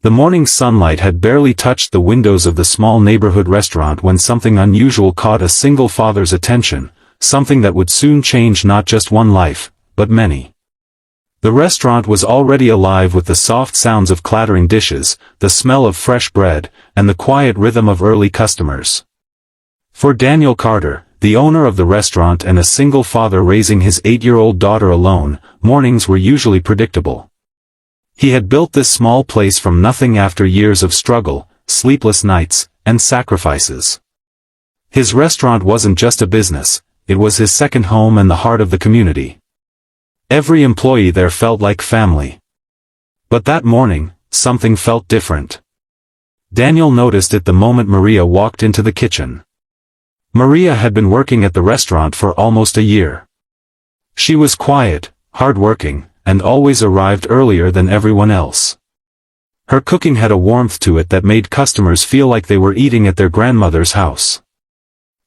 The morning sunlight had barely touched the windows of the small neighborhood restaurant when something unusual caught a single father's attention, something that would soon change not just one life, but many. The restaurant was already alive with the soft sounds of clattering dishes, the smell of fresh bread, and the quiet rhythm of early customers. For Daniel Carter, the owner of the restaurant and a single father raising his 8-year-old daughter alone, mornings were usually predictable. He had built this small place from nothing after years of struggle, sleepless nights, and sacrifices. His restaurant wasn't just a business, it was his second home and the heart of the community. Every employee there felt like family. But that morning, something felt different. Daniel noticed it the moment Maria walked into the kitchen. Maria had been working at the restaurant for almost a year. She was quiet, hardworking, and always arrived earlier than everyone else. Her cooking had a warmth to it that made customers feel like they were eating at their grandmother's house.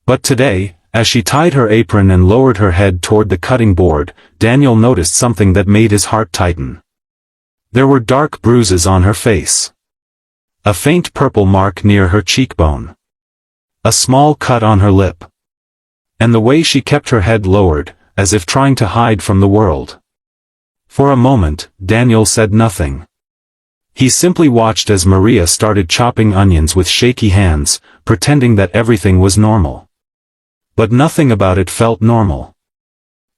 But today, as she tied her apron and lowered her head toward the cutting board, Daniel noticed something that made his heart tighten. There were dark bruises on her face. A faint purple mark near her cheekbone. A small cut on her lip. And the way she kept her head lowered, as if trying to hide from the world. For a moment, Daniel said nothing. He simply watched as Maria started chopping onions with shaky hands, pretending that everything was normal. But nothing about it felt normal.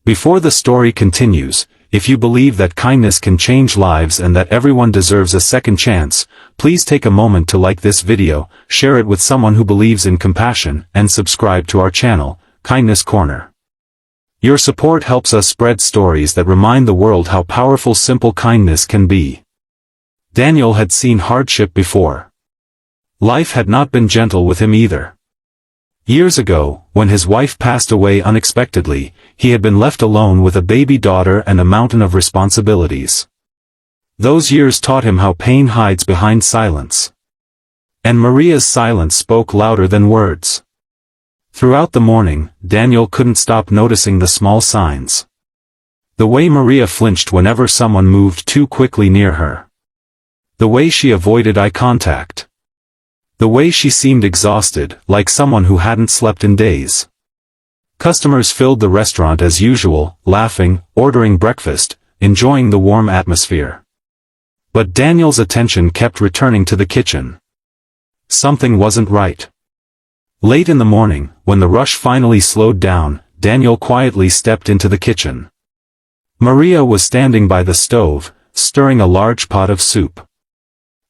Before the story continues, if you believe that kindness can change lives and that everyone deserves a second chance, please take a moment to like this video, share it with someone who believes in compassion, and subscribe to our channel, Kindness Corner. Your support helps us spread stories that remind the world how powerful simple kindness can be. Daniel had seen hardship before. Life had not been gentle with him either. Years ago, when his wife passed away unexpectedly, he had been left alone with a baby daughter and a mountain of responsibilities. Those years taught him how pain hides behind silence. And Maria's silence spoke louder than words. Throughout the morning, Daniel couldn't stop noticing the small signs. The way Maria flinched whenever someone moved too quickly near her. The way she avoided eye contact. The way she seemed exhausted, like someone who hadn't slept in days. Customers filled the restaurant as usual, laughing, ordering breakfast, enjoying the warm atmosphere. But Daniel's attention kept returning to the kitchen. Something wasn't right. Late in the morning, when the rush finally slowed down, Daniel quietly stepped into the kitchen. Maria was standing by the stove, stirring a large pot of soup.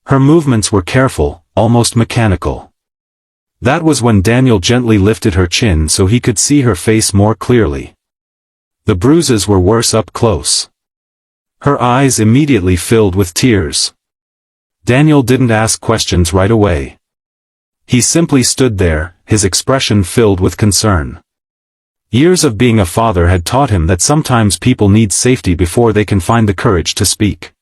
Her movements were careful, almost mechanical. That was when Daniel gently lifted her chin so he could see her face more clearly. The bruises were worse up close. Her eyes immediately filled with tears. Daniel didn't ask questions right away. He simply stood there, his expression filled with concern. Years of being a father had taught him that sometimes people need safety before they can find the courage to speak.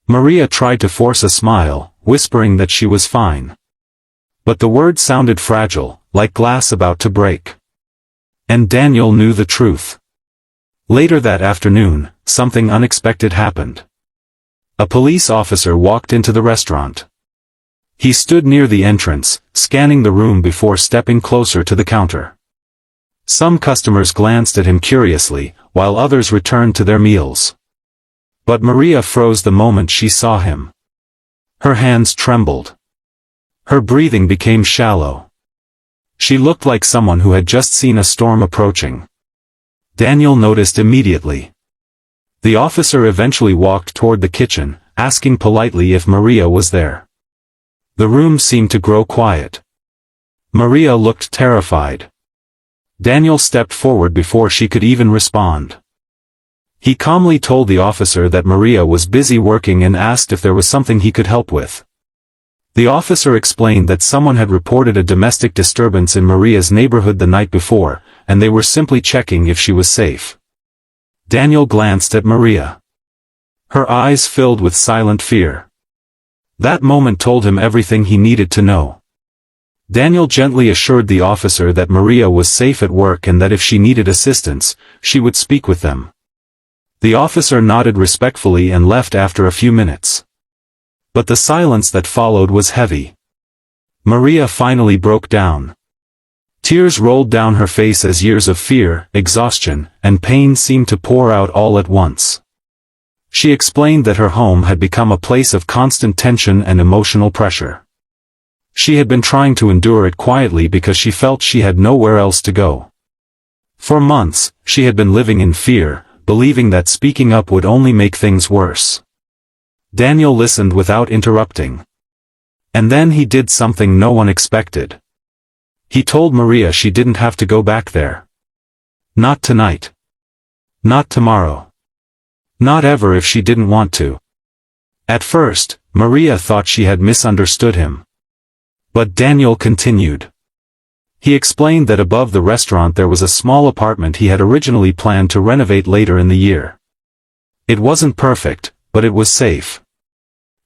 Maria tried to force a smile, whispering that she was fine. But the words sounded fragile, like glass about to break. And Daniel knew the truth. Later that afternoon, something unexpected happened. A police officer walked into the restaurant. He stood near the entrance, scanning the room before stepping closer to the counter. Some customers glanced at him curiously, while others returned to their meals. But Maria froze the moment she saw him. Her hands trembled. Her breathing became shallow. She looked like someone who had just seen a storm approaching. Daniel noticed immediately. The officer eventually walked toward the kitchen, asking politely if Maria was there. The room seemed to grow quiet. Maria looked terrified. Daniel stepped forward before she could even respond. He calmly told the officer that Maria was busy working and asked if there was something he could help with. The officer explained that someone had reported a domestic disturbance in Maria's neighborhood the night before, and they were simply checking if she was safe. Daniel glanced at Maria. Her eyes filled with silent fear. That moment told him everything he needed to know. Daniel gently assured the officer that Maria was safe at work and that if she needed assistance, she would speak with them. The officer nodded respectfully and left after a few minutes. But the silence that followed was heavy. Maria finally broke down. Tears rolled down her face as years of fear, exhaustion, and pain seemed to pour out all at once. She explained that her home had become a place of constant tension and emotional pressure. She had been trying to endure it quietly because she felt she had nowhere else to go. For months, she had been living in fear, believing that speaking up would only make things worse. Daniel listened without interrupting. And then he did something no one expected. He told Maria she didn't have to go back there. Not tonight. Not tomorrow. Not ever if she didn't want to. At first, Maria thought she had misunderstood him. But Daniel continued. He explained that above the restaurant there was a small apartment he had originally planned to renovate later in the year. It wasn't perfect, but it was safe.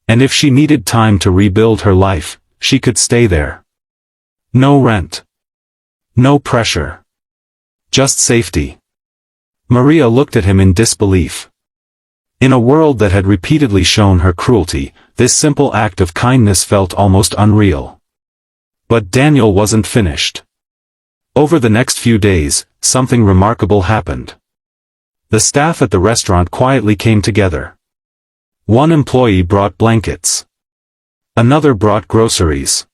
And if she needed time to rebuild her life, she could stay there. No rent. No pressure. Just safety. Maria looked at him in disbelief. In a world that had repeatedly shown her cruelty, this simple act of kindness felt almost unreal. But Daniel wasn't finished. Over the next few days, something remarkable happened. The staff at the restaurant quietly came together. One employee brought blankets. Another brought groceries.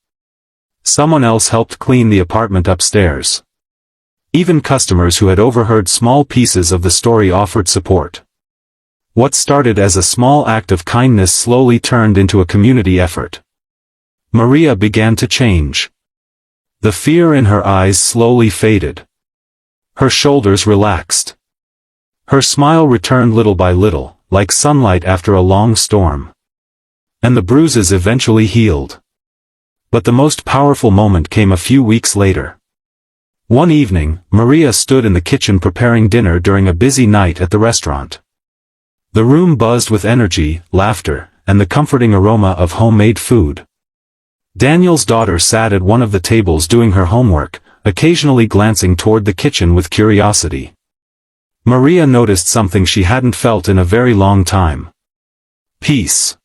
Someone else helped clean the apartment upstairs. Even customers who had overheard small pieces of the story offered support. What started as a small act of kindness slowly turned into a community effort. Maria began to change. The fear in her eyes slowly faded. Her shoulders relaxed. Her smile returned little by little, like sunlight after a long storm. And the bruises eventually healed. But the most powerful moment came a few weeks later. One evening, Maria stood in the kitchen preparing dinner during a busy night at the restaurant. The room buzzed with energy, laughter, and the comforting aroma of homemade food. Daniel's daughter sat at one of the tables doing her homework, occasionally glancing toward the kitchen with curiosity. Maria noticed something she hadn't felt in a very long time. Peace.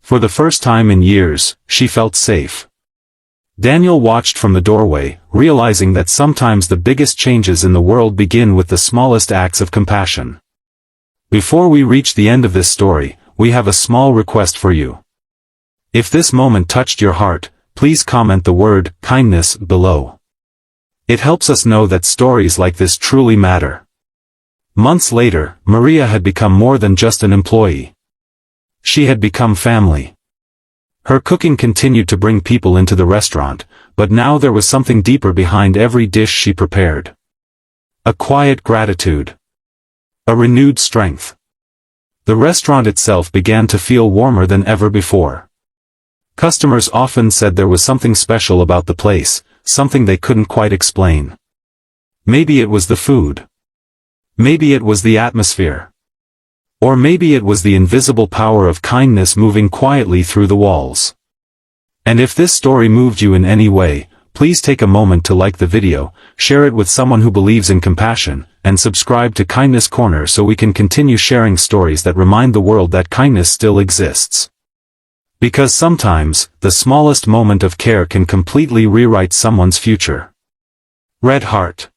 For the first time in years, she felt safe. Daniel watched from the doorway, realizing that sometimes the biggest changes in the world begin with the smallest acts of compassion. Before we reach the end of this story, we have a small request for you. If this moment touched your heart, please comment the word kindness below. It helps us know that stories like this truly matter. Months later, Maria had become more than just an employee. She had become family. Her cooking continued to bring people into the restaurant, but now there was something deeper behind every dish she prepared. A quiet gratitude. A renewed strength. The restaurant itself began to feel warmer than ever before. Customers often said there was something special about the place, something they couldn't quite explain. Maybe it was the food. Maybe it was the atmosphere. Or maybe it was the invisible power of kindness moving quietly through the walls. And if this story moved you in any way, please take a moment to like the video, share it with someone who believes in compassion, and subscribe to Kindness Corner so we can continue sharing stories that remind the world that kindness still exists. Because sometimes, the smallest moment of care can completely rewrite someone's future. Red Heart.